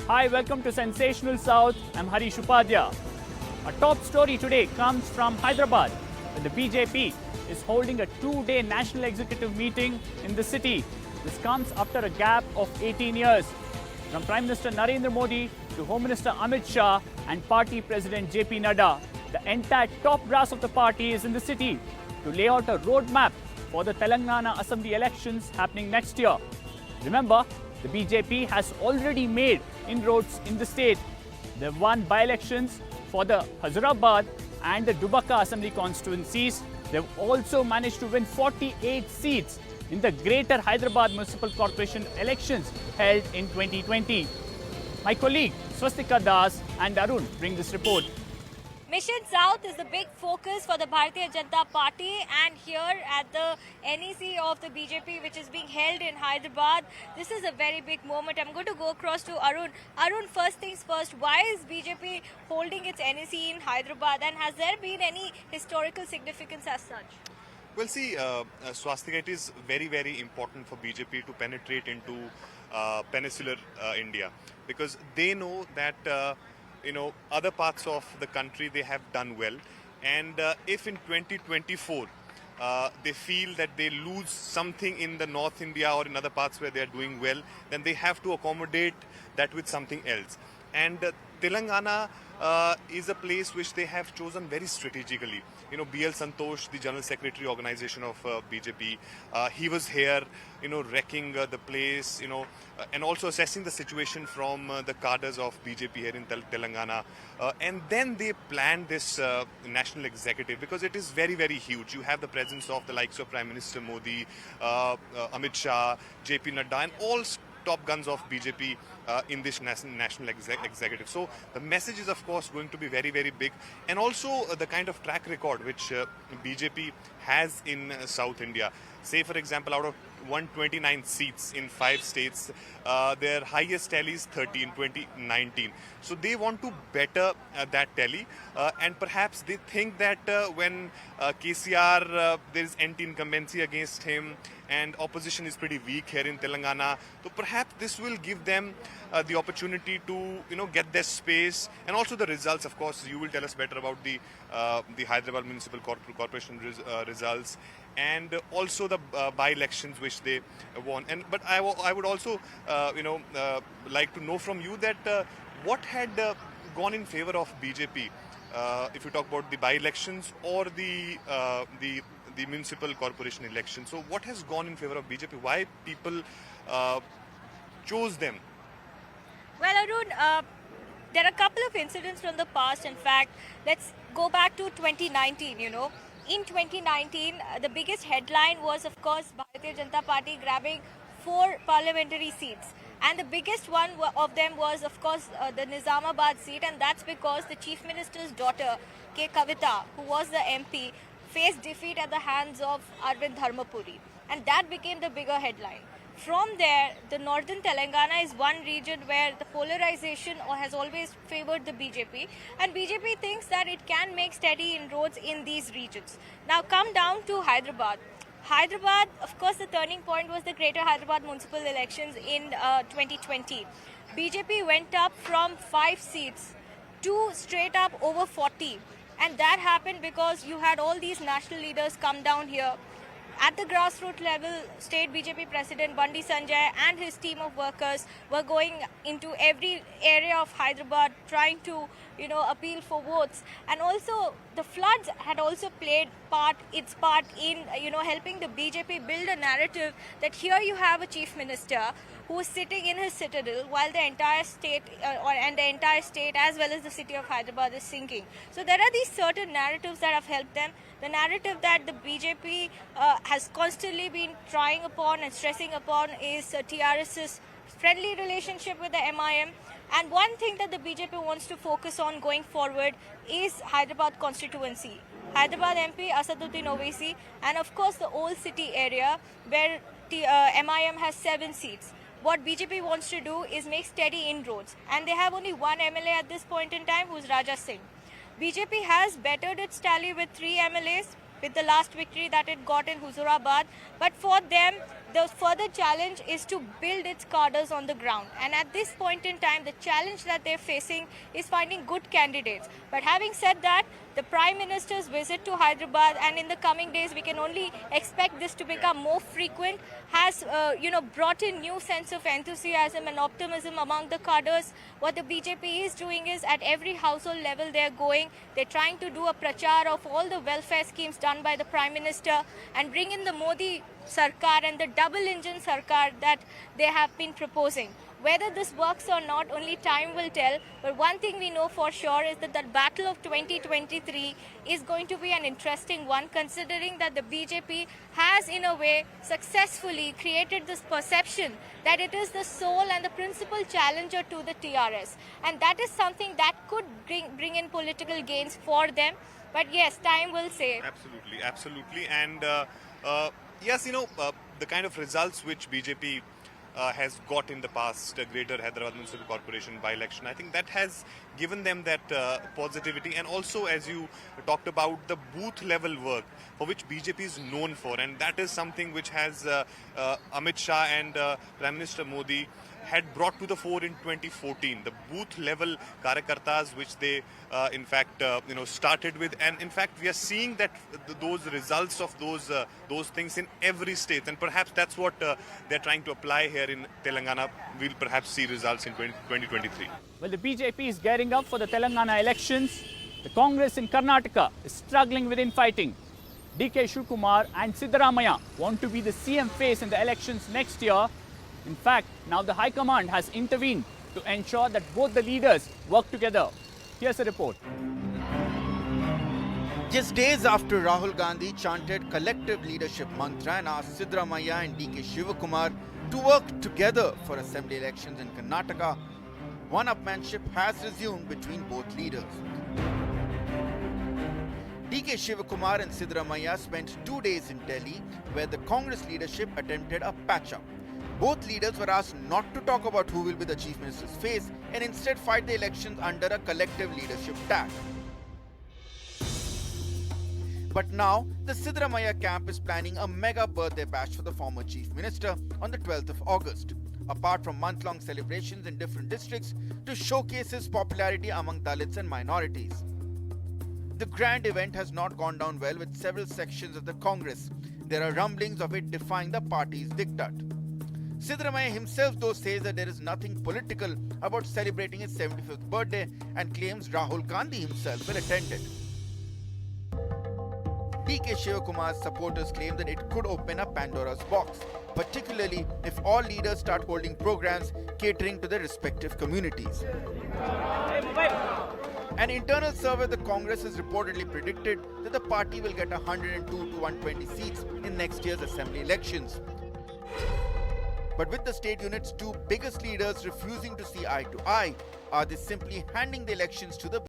Hi, welcome to Sensational South. I'm Harish Upadhyaya. A top story today comes from Hyderabad, where the BJP is holding a two-day national executive meeting in the city. This comes after a gap of 18 years. From Prime Minister Narendra Modi to Home Minister Amit Shah and Party President JP Nadda, the entire top brass of the party is in the city to lay out a roadmap for the Telangana Assembly elections happening next year. Remember, the BJP has already made inroads in the state. They've won by-elections for the Hyderabad and the Dubaka Assembly constituencies. They've also managed to win 48 seats in the Greater Hyderabad Municipal Corporation elections held in 2020. My colleague Swastika Das and Arun bring this report. Mission South is the big focus for the Bharatiya Janata Party, and here at the NEC of the BJP, which is being held in Hyderabad, this is a very big moment. I'm going to go across to Arun. Arun, first things first, why is BJP holding its NEC in Hyderabad, and has there been any historical significance as such? Well, see, Swastika, it is very, very important for BJP to penetrate into peninsular India, because they know that other parts of the country, they have done well, and if in 2024 they feel that they lose something in the North India or in other parts where they are doing well, then they have to accommodate that with something else. And Telangana is a place which they have chosen very strategically. BL Santosh, the General Secretary organization of BJP, he was here, wrecking the place, and also assessing the situation from the cadres of BJP here in Telangana. And then they planned this national executive, because it is very, very huge. You have the presence of the likes of Prime Minister Modi, Amit Shah, JP Nadda, and all top guns of BJP in this national executive. So the message is, of course, going to be very, very big. And also the kind of track record which BJP has in South India. Say, for example, out of 129 seats in 5 states, their highest tally is 30 in 2019. So they want to better that tally, and perhaps they think that when KCR, there is anti-incumbency against him and opposition is pretty weak here in Telangana, so perhaps this will give them the opportunity to get their space, and also the results. Of course, you will tell us better about the Hyderabad Municipal Corporation results, and also the by-elections which they won. But I would also like to know from you that what had gone in favor of BJP, if you talk about the by-elections or the municipal corporation election. So what has gone in favor of BJP? Why people chose them? Well, Arun, there are a couple of incidents from the past. In fact, let's go back to 2019, In 2019, the biggest headline was, of course, Bharatiya Janata Party grabbing 4 parliamentary seats. And the biggest one of them was, of course, the Nizamabad seat, and that's because the Chief Minister's daughter, K. Kavita, who was the MP, faced defeat at the hands of Arvind Dharmapuri. And that became the bigger headline. From there, the northern Telangana is one region where the polarization has always favored the BJP, and BJP thinks that it can make steady inroads in these regions. Now come down to Hyderabad. Hyderabad, of course, the turning point was the Greater Hyderabad municipal elections in 2020. BJP went up from 5 seats to straight up over 40. And that happened because you had all these national leaders come down here. At the grassroots level, State BJP President Bandi Sanjay and his team of workers were going into every area of Hyderabad trying to, appeal for votes. And also, the floods had also played its part in, helping the BJP build a narrative that here you have a chief minister who is sitting in his citadel while the entire state as well as the city of Hyderabad is sinking. So there are these certain narratives that have helped them. The narrative that the BJP has constantly been trying upon and stressing upon is TRS's friendly relationship with the MIM. And one thing that the BJP wants to focus on going forward is Hyderabad constituency. Hyderabad MP Asaduddin Owaisi, and of course the old city area where MIM has 7 seats. What BJP wants to do is make steady inroads, and they have only one MLA at this point in time, who's Raja Singh. BJP has bettered its tally with 3 MLAs with the last victory that it got in Huzurabad, but for them, the further challenge is to build its cadres on the ground. And at this point in time, the challenge that they're facing is finding good candidates. But having said that, the Prime Minister's visit to Hyderabad, and in the coming days we can only expect this to become more frequent, has brought in new sense of enthusiasm and optimism among the cadres. What the BJP is doing is at every household level they're going. They're trying to do a prachar of all the welfare schemes done by the Prime Minister and bring in the Modi Sarkar and the double engine Sarkar that they have been proposing. Whether this works or not, only time will tell. But one thing we know for sure is that the battle of 2023 is going to be an interesting one, considering that the BJP has, in a way, successfully created this perception that it is the sole and the principal challenger to the TRS. And that is something that could bring in political gains for them. But yes, time will say. Absolutely, absolutely. And yes, the kind of results which BJP has got in the past, Greater Hyderabad Municipal Corporation by-election, I think that has given them that positivity. And also, as you talked about, the booth level work for which BJP is known for, and that is something which has Amit Shah and Prime Minister Modi had brought to the fore in 2014. The booth level karyakartas which they in fact started with, and in fact we are seeing that those results of those things in every state, and perhaps that's what they're trying to apply here in Telangana. We'll perhaps see results in 2023. Well, the BJP is gearing up for the Telangana elections. The Congress in Karnataka is struggling with infighting. DK Shivakumar and Siddaramaiah want to be the CM face in the elections next year. In fact, now the High Command has intervened to ensure that both the leaders work together. Here's a report. Just days after Rahul Gandhi chanted collective leadership mantra and asked Siddaramaiah and DK Shivakumar to work together for assembly elections in Karnataka, one-upmanship has resumed between both leaders. DK Shivakumar and Siddaramaiah spent 2 days in Delhi, where the Congress leadership attempted a patch-up. Both leaders were asked not to talk about who will be the Chief Minister's face and instead fight the elections under a collective leadership tag. But now, the Siddaramaiah camp is planning a mega birthday bash for the former Chief Minister on the 12th of August, apart from month-long celebrations in different districts to showcase his popularity among Dalits and minorities. The grand event has not gone down well with several sections of the Congress. There are rumblings of it defying the party's diktat. Siddaramaiah himself though says that there is nothing political about celebrating his 75th birthday and claims Rahul Gandhi himself will attend it. DK Shivakumar's supporters claim that it could open a Pandora's box, particularly if all leaders start holding programs catering to their respective communities. An internal survey of the Congress has reportedly predicted that the party will get 102 to 120 seats in next year's assembly elections. But with the state unit's two biggest leaders refusing to see eye to eye, are they simply handing the elections to the